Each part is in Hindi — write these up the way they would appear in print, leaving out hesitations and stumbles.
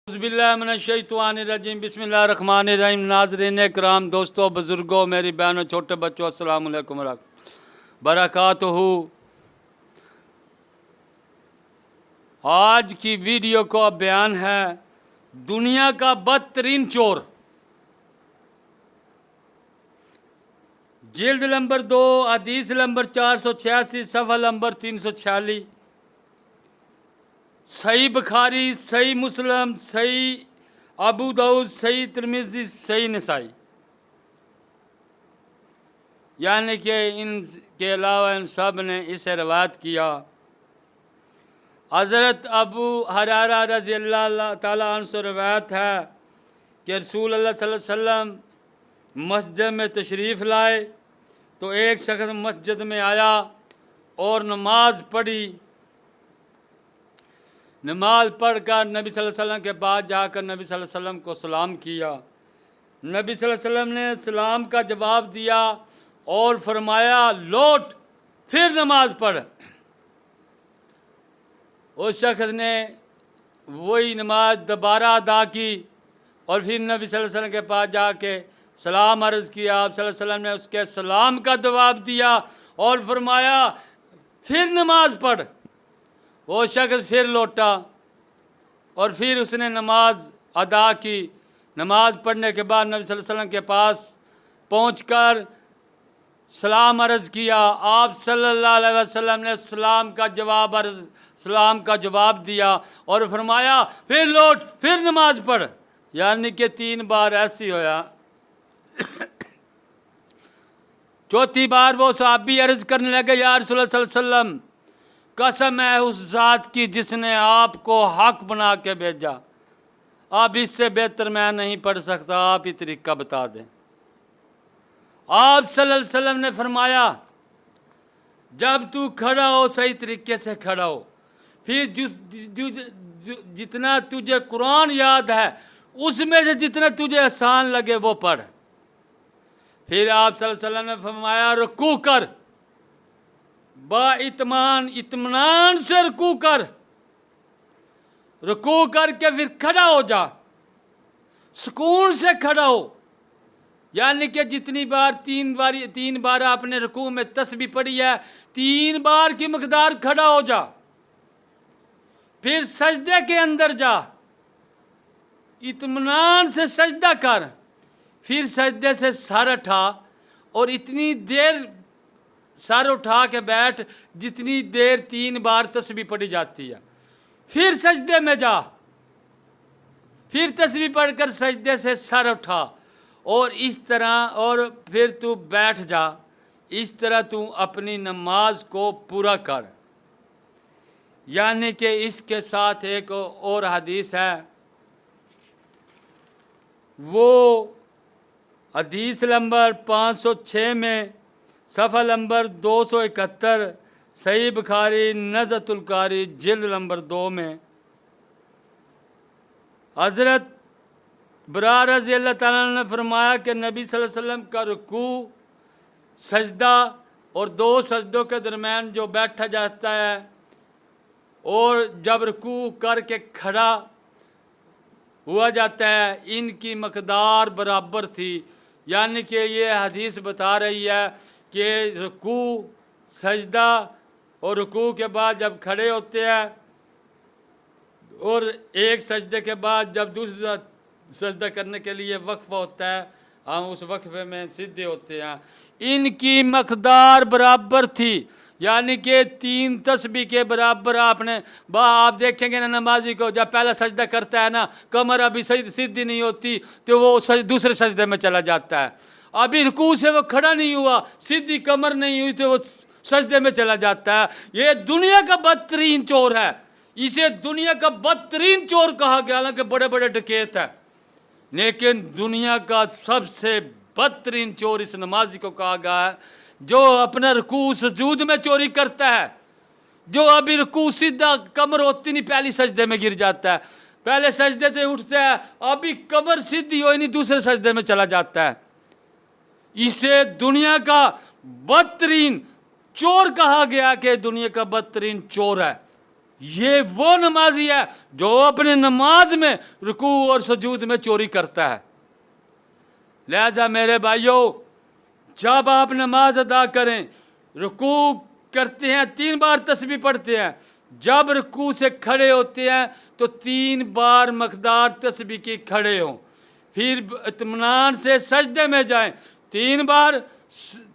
बिस्मिल्लाहिर्रहमानिर्रहीम बिस्मिल्लाहिर्रहमानिर्रहीम। नाज़रीन कराम, दोस्तों, बुज़ुर्गों, मेरी बहनों, छोटे बच्चों, अस्सलामु अलैकुम बरकातहू। आज की वीडियो का बयान है दुनिया का बदतरीन चोर। जिल्द नंबर 2, हदीस नंबर 486, सफ़ा नंबर 346। सही बुखारी, सही मुस्लिम, सही अबू दाऊद, सही तिरमिज़ी, सही नसाई, यानी कि इनके अलावा इन सब ने इसे रवायत किया। हज़रत अबू हुरैरा रज़ी अल्लाह ताला अन्हु से रवायत है कि रसूल अल्लाह सल्लल्लाहु अलैहि वसल्लम मस्जिद में तशरीफ़ लाए तो एक शख्स मस्जिद में आया और नमाज पढ़ी। नमाज पढ़कर नबी सल्लल्लाहु अलैहि वसल्लम के पास जाकर नबी सल्लल्लाहु अलैहि वसल्लम को सलाम किया। नबी सल्लल्लाहु अलैहि वसल्लम ने सलाम का जवाब दिया और फरमाया, लौट फिर नमाज पढ़। उस शख्स ने वही नमाज दोबारा अदा की और फिर नबी सल्लल्लाहु अलैहि वसल्लम के पास जाके सलाम अर्ज़ किया। आप सल्लल्लाहु अलैहि वसल्लम ने उसके सलाम का जवाब दिया और फरमाया, फिर नमाज पढ़। वो शख्स फिर लौटा और फिर उसने नमाज अदा की। नमाज पढ़ने के बाद नबी सल्लल्लाहु अलैहि वसल्लम के पास पहुंचकर सलाम अर्ज़ किया। आप सल्लल्लाहु अलैहि वसल्लम ने सलाम का जवाब दिया और फरमाया, फिर लौट फिर नमाज पढ़। यानी कि 3 बार ऐसी होया। चौथी बार वो सहाबी अर्ज़ करने लगे, या रसूलल्लाह सल्लल्लाहु अलैहि वसल्लम, कसम है उस ज़ात की जिसने आपको हक बना के भेजा, अब इससे बेहतर मैं नहीं पढ़ सकता, आप ही तरीका बता दें। आप सल्लल्लाहु अलैहि वसल्लम ने फरमाया, जब तू खड़ा हो सही तरीके से खड़ा हो, फिर जितना तुझे कुरान याद है उसमें से जितना तुझे आसान लगे वो पढ़। फिर आप सल्लल्लाहु अलैहि वसल्लम ने फरमाया, रुकू कर, इत्मीनान से रुकू कर, रुकू करके फिर खड़ा हो जा, सुकून से खड़ा हो। यानी कि जितनी बार 3 बार आपने रुकू में तस्बीह पढ़ी है, 3 बार की मकदार खड़ा हो जा। फिर सजदे के अंदर जा, इत्मीनान से सजदा कर, फिर सजदे से सर उठा और इतनी देर सर उठा के बैठ जितनी देर 3 बार तस्बीह पढ़ी जाती है। फिर सजदे में जा, फिर तस्बीह पढ़कर सजदे से सर उठा और इस तरह, और फिर तू बैठ जा। इस तरह तू अपनी नमाज को पूरा कर। यानी कि इसके साथ एक और हदीस है, वो हदीस नंबर 506 में सफ़ा नंबर 271, सही बुखारी नज़्तुल कारी जिल्द नंबर 2 में हज़रत बरा रज़ी अल्लाह ताला ने फरमाया कि नबी सल्लल्लाहु अलैहि वसल्लम का रुकू, सजदा और 2 सजदों के दरमियान जो बैठा जाता है और जब रुकू करके खड़ा हुआ जाता है, इनकी मकदार बराबर थी। यानी कि ये हदीस बता रही है कि रुकू, सजदा और रुकू के बाद जब खड़े होते हैं और एक सजदे के बाद जब दूसरा सजदा करने के लिए वक्फा होता है, हम उस वक्फे में सीधे होते हैं, इनकी मकदार बराबर थी। यानी कि 3 तस्बीह के बराबर आपने आप देखेंगे ना नमाजी को, जब पहला सजदा करता है ना, कमर अभी सही सीधी नहीं होती तो वो दूसरे सजदे में चला जाता है। अभी रुकू से वो खड़ा नहीं हुआ, सीधी कमर नहीं हुई तो वो सजदे में चला जाता है। ये दुनिया का बदतरीन चोर है। इसे दुनिया का बदतरीन चोर कहा गया, हालांकि बड़े बड़े डकैत है, लेकिन दुनिया का सबसे बदतरीन चोर इस नमाजी को कहा गया है, जो अपना रुकू सुजूद में चोरी करता है। जो अभी रुकू सीधा कमर होती नहीं, पहली सजदे में गिर जाता है, पहले सजदे से उठता है, अभी कमर सीधी हो नहीं दूसरे सजदे में चला जाता है। इसे दुनिया का बदतरीन चोर कहा गया कि दुनिया का बदतरीन चोर है। ये वो नमाजी है जो अपने नमाज में रुकू और सजूद में चोरी करता है। लिहाजा मेरे भाइयों, जब आप नमाज अदा करें, रुकू करते हैं 3 बार तस्बीह पढ़ते हैं, जब रुकू से खड़े होते हैं तो 3 बार मकदार तस्बीह की खड़े हों, फिर इत्मीनान से सजदे में जाएं, 3 बार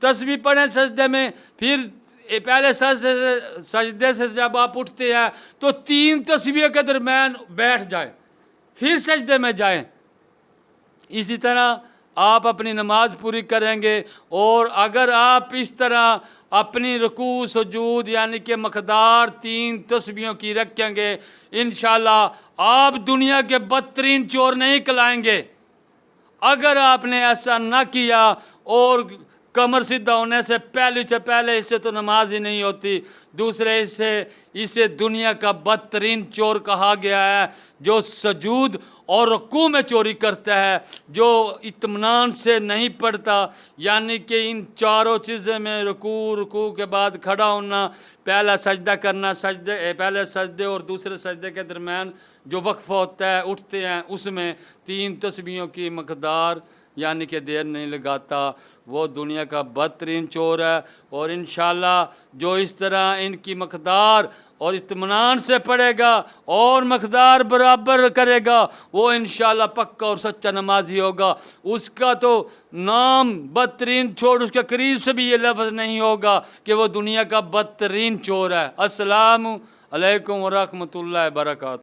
तस्बीह पढ़ें सजदे में, फिर पहले सजदे से जब आप उठते हैं तो 3 तस्बीह के दरम्यान बैठ जाएं, फिर सजदे में जाएं। इसी तरह आप अपनी नमाज पूरी करेंगे। और अगर आप इस तरह अपनी रुकू सुजूद यानी कि मकदार 3 तस्बीहों की रखेंगे, इंशाल्लाह आप दुनिया के बदतरीन चोर नहीं कहलाएंगे। अगर आपने ऐसा ना किया और कमर सीधा होने से पहले इससे तो नमाज ही नहीं होती, दूसरे इसे दुनिया का बदतरीन चोर कहा गया है, जो सजूद और रुकू में चोरी करता है, जो इत्मीनान से नहीं पढ़ता, यानी कि इन चारों चीज़ें में रुकू के बाद खड़ा होना, पहला सजदा करना, पहले सजदे और दूसरे सजदे के दरम्यान जो वक्फ़ा होता है उठते हैं, उसमें 3 तस्बीहों की मकदार यानी कि देर नहीं लगाता, वो दुनिया का बदतरीन चोर है। और इंशाल्लाह जो इस तरह इनकी मकदार और इत्मीनान से पढ़ेगा और मकदार बराबर करेगा, वो इंशाल्लाह पक्का और सच्चा नमाजी होगा। उसका तो नाम बदतरीन चोर, उसके करीब से भी ये लफ्ज़ नहीं होगा कि वो दुनिया का बदतरीन चोर है। अस्सलामु अलैकुम व रहमतुल्लाहि व बरकातहू।